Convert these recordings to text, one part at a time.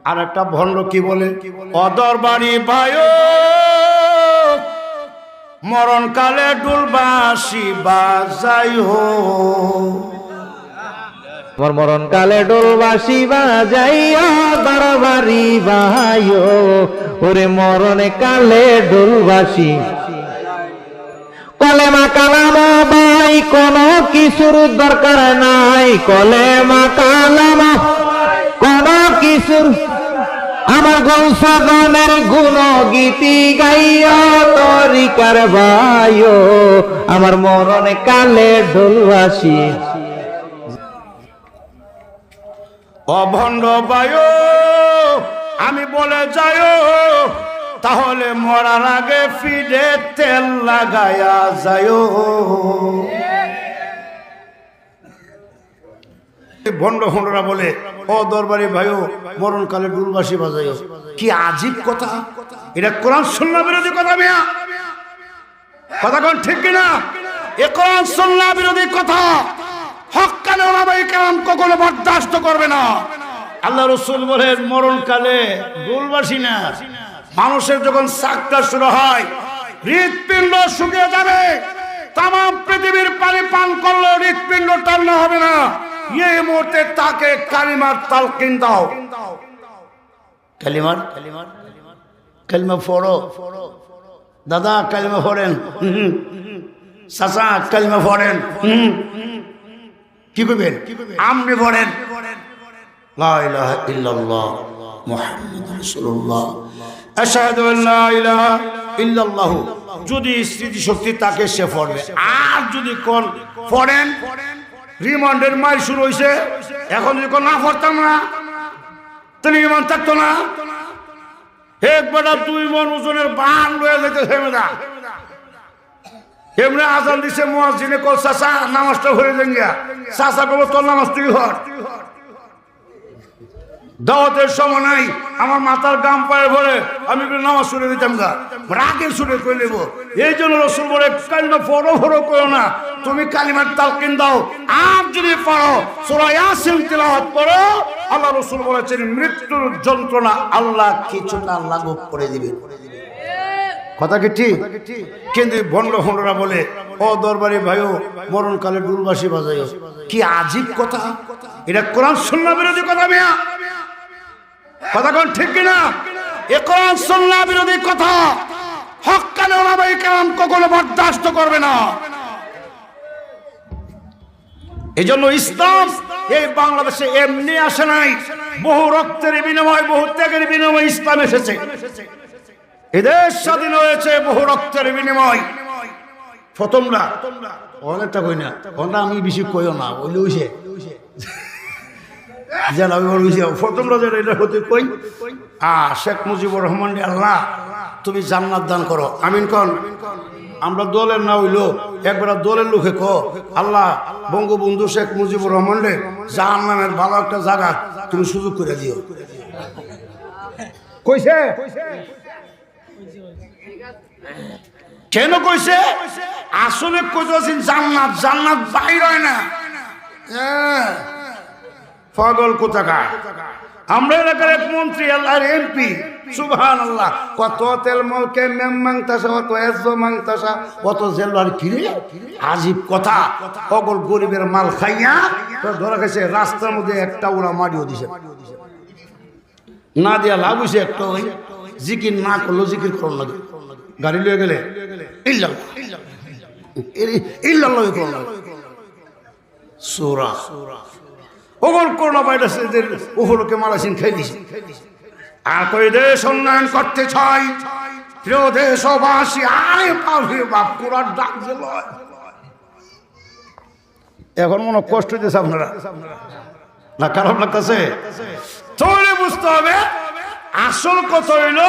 আর একটা ভণ্ড কি বলে, অদরবারি ভাই মরণকালে ডুলবাসি বাজাই হো, মরণকালে ডোলবাসি বাজাইয়া দরবারি ভাইও, ওরে মরণে কালে ডোলবাসি কলেমা কালাম ভাই কোনো কিছুর দরকার নাই, কলেমা কালাম কোনো কিছুর, আমার গৌসাগণের গুণ গীতি গাইয়া তরিকার ভাইও, আমার মরণে কালে ডোলবাসি। অভণ্ড বায়ু আমি বলে যাই, তাহলে মরার আগে ফিরে তেল লাগায়া যায়। ভণ্ড ভণ্ডরা বলে, ও দরবারি ভাইও মরণকালে ডুলবাসি বাজাই। কি আজীব কথা, এটা কোরআন সুন্নাহ বিরোধী কথা। মিয়া কথা কোন ঠিক কিনা? এ কোরআন সুন্নাহ বিরোধী কথা। হক্কানে ওলামায়ে কেরাম কখনো বরদাস্ত করবে না। আল্লাহ রাসূল বলেন মরণকালে ডুলবাসি না, মানুষের যখন সাকরা শুরু হয় হৃৎপিণ্ড শুকিয়ে যাবে, তাম পৃথিবীর পানি পান করলে হৃৎপিণ্ড টান্না হবে না। এই মুহূর্তে তাকে কালিমার তালকিন দাও। কালিমা পড়ো দাদা, কালিমা পড়েন চাচা, কালিমা পড়েন। কি করবেন? আমনি পড়েন লা ইলাহা ইল্লাল্লাহ মুহাম্মাদুর রাসূলুল্লাহ, আশহাদু আল্লা ইলাহা ইল্লাল্লাহ। যদি স্মৃতিশক্তি তাকে সে পড়বে। আর যদি কোন পড়েন রিমান্ডের মাইল শুরু হয়েছে, এখন যদি না পড়তাম না তাহলে ইমান থাকতো না। একবার 2 মণ ওজনের বান লয়ে যেতেছে মেয়েরা, এমনি আজান দিছে মুয়াজ্জিনে, কল চাচা নামাজটা হয়ে যান গিয়া। চাচা বলো তোর নামাজ তুই হর। দাওয়াতের সময় নাই, আমার মাথার গাম পায়ে ভরে আমি নামাজ শুনে দিতাম গা, রাগে শুনে করে নেবো। এই জন্য রাসূল বলে কালিমা পড়ো পড়ো করো না, তুমি কালিমার তালকিন দাও। আর যদি পড়ো সূরা ইয়াসিন তিলাওয়াত করো, আল্লাহ রাসূল বলেছেন মৃত্যুর যন্ত্রণা আল্লাহ কিছুটা লাঘব করে দিবে। কথা কি ঠিক? কিন্তু ভণ্ড ভণ্ডরা বলে, ও দরবারি ভাইও মরণকালে ডুলবাসি বাজাই। কি আজীব কথা, এটা কোরআন সুন্নাহ বিরোধী কথা। মিয়া কথা কোন ঠিক কিনা? এ কোরআন সুন্নাহ বিরোধী কথা। হক্কানে ওলামায়ে কেরাম কখনো বরদাস্ত করবে না। এই জন্য ইসলাম এই বাংলাদেশে এমনি আসে নাই, বহু রক্তের বিনিময়, বহু ত্যাগের বিনিময় ইসলাম এসেছে। এদেশ স্বাধীন হয়েছে বহু রক্তের বিনিময়। প্রথমরা অনেকটা কই না, ওটা আমি বেশি কইও না, বলে উঠে প্রথমরা যেটা এটা হতে কই, শেখ মুজিবুর রহমান আল্লাহ তুমি জান্নাত দান করো, আমিন কন। আমরা দলের না হইলো একবার দলের লোকে ক আল্লাহ বঙ্গবন্ধু শেখ মুজিবুর রহমান রে জাহান্নামের ভালো একটা জায়গা তুমি সুযোগ করে দিও। কইছে কেন কইছে? আসলে কইতেছেন জান্নাত, জান্নাত বাইর হয় না। পাগল কোথাকার। আমরা এলাকার এক মন্ত্রী, আল্লাহর এমপি, সুবহানাল্লাহ, কত তেল মলকে মেম মাংতাসা, কত এজো মাংতাসা, কত জেলার কিরে। আজীব কথা, পাগল গরিবের মাল খাইয়া ধরা গেছে রাস্তার মধ্যে একটা ওরা মারিও দিছে, না দিয়া লাভ হয়েছে একটা। ওই জিকির না করলো, জিকির করুন লাগে, গাড়ি লয়ে গেলে ইল্লাল্লাহ ইল্লাল্লাহ করুন লাগে। সূরা ওগল করোনা ভাইরাস এদের ওহলোকে মারাসিন খাই দিছে। আর কই দেশ উন্নয়ন করতে চাই, প্রিয় দেশবাসী, আরে বাপরে বাপ, কোরআন ডাক দিল। এখন মনে কষ্ট দিয়েছে আপনারা না, খারাপ লাগতেছে? তাহলে বুঝতে হবে আসল কথা হইলো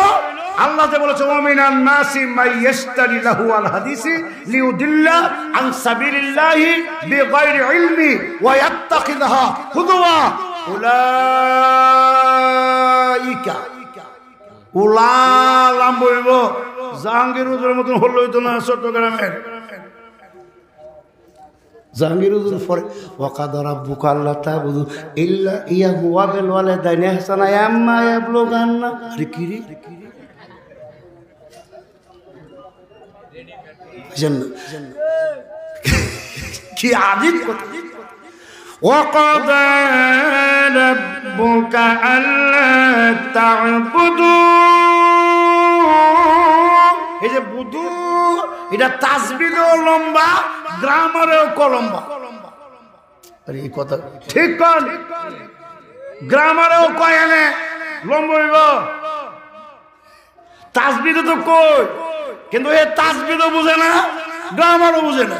আল্লাহ যে বলেছে ওয়ামিনান নাসি মাই ইশতারি লাহু আল হাদিসি লিউদিল্লা আন সাবিলিল্লাহি বিগাইরি ইলমি ওয়া ইয়াত্তাখিযহা হুদওয়া উলাইকা উলালাম বলব জাহাঙ্গীর হুজুরের মতন হলো হইতো না চট্টগ্রামের জাহাঙ্গীর হুজুর পরে ওয়াকাদা রাব্বুকা আল্লা তা'বুদু ইল্লা ইয়াহু ওয়া বিল ওয়ালিদাইনি ইহসানা ইম্মা ইয়াবলুগান্না। আরে কি রে কি আজীব কথা। ওয়াকাদা রাব্বুকা আল্লা তা'বুদু, এই যে বুদু এটা তাসবিহও লম্বা, গ্রামারেও লম্বা। আরে এই কথা ঠিক কোন? গ্রামারেও কয় এনে লম্বা হইব, তাসবিহ তো কই, কিন্তু এই তাসবিহ বুঝে না, গ্রামারও বুঝে না।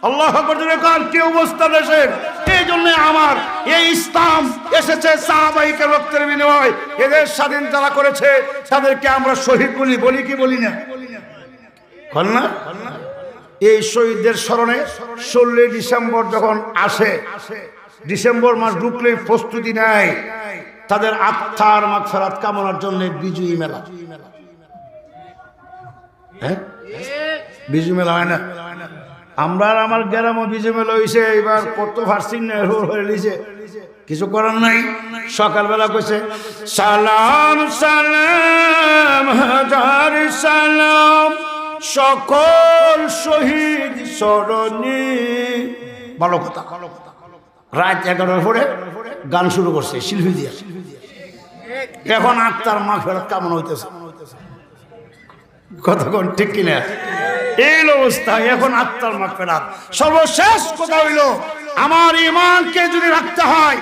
আল্লাহু আকবার জোরে কার কি অবস্থা দেশের। এই জন্য আমার এই ইসলাম এসেছে সাহাবাইকে রক্তের বিনিময়। এদের স্বাধীন যারা করেছে তাদেরকে আমরা শহীদ বলি, বলি কি বলি না? বল না? এই শহীদদের স্মরণে 16 ডিসেম্বর যখন আসে, ডিসেম্বর মাস ঢুকলেই প্রস্তুতি নেয় তাদের আত্মার মাগফিরাত কামনার জন্য বিজয়ী মেলা। হ্যাঁ, বিজয়ী মেলা হয় না? আমরা আমার গ্রামও বিজয় মেলা হয়েছে, এবার কত ফার্সিং হয়ে লিছে, কিছু করার নাই। সকালবেলা কইছে সালাম সালাম হাজার সালাম সকল শহীদ স্মরণে। ভালো কথা। রাত 11টার পরে গান শুরু করছে শিল্পী দিয়া। এখন আত্মার মাগফিরাত কামনা হইতেছে। কতক্ষণ ঠিক কিনা? এই অবস্থা এখন আত্মার মাগফিরাত। সর্বশেষ কথা হইল আমার ঈমানকে যদি রাখতে হয়